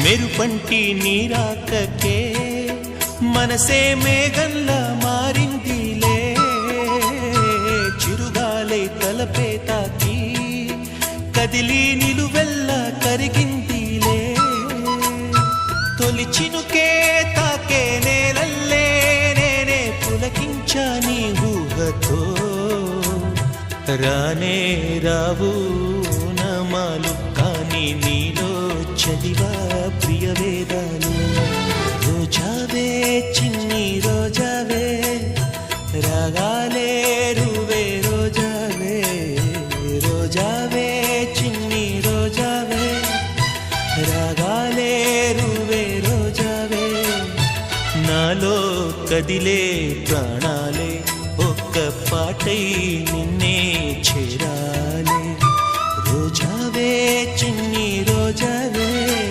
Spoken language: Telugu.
మెరుపంటి నీరాకకే మనసే మేఘంలా మారిందిలే, చిరుగాలే తలపే తాకి కదిలి నిలువెల్లా కరిగిందిలే, తొలి చినుకే తాకే నేలల్లే నేనే పులకించా నీ ఊహతో, రానే రావు నమాలు కానీ నీలో చదివా ప్రియ వేదాలు. రోజావే చిన్ని రోజావే రాగాలే రువే రోజావే, రోజావే చిన్ని రోజావే రాగాలే రువే రోజావే, నాలో కదిలే ప్రాణాలే ఒక్క పాటై నిన్నే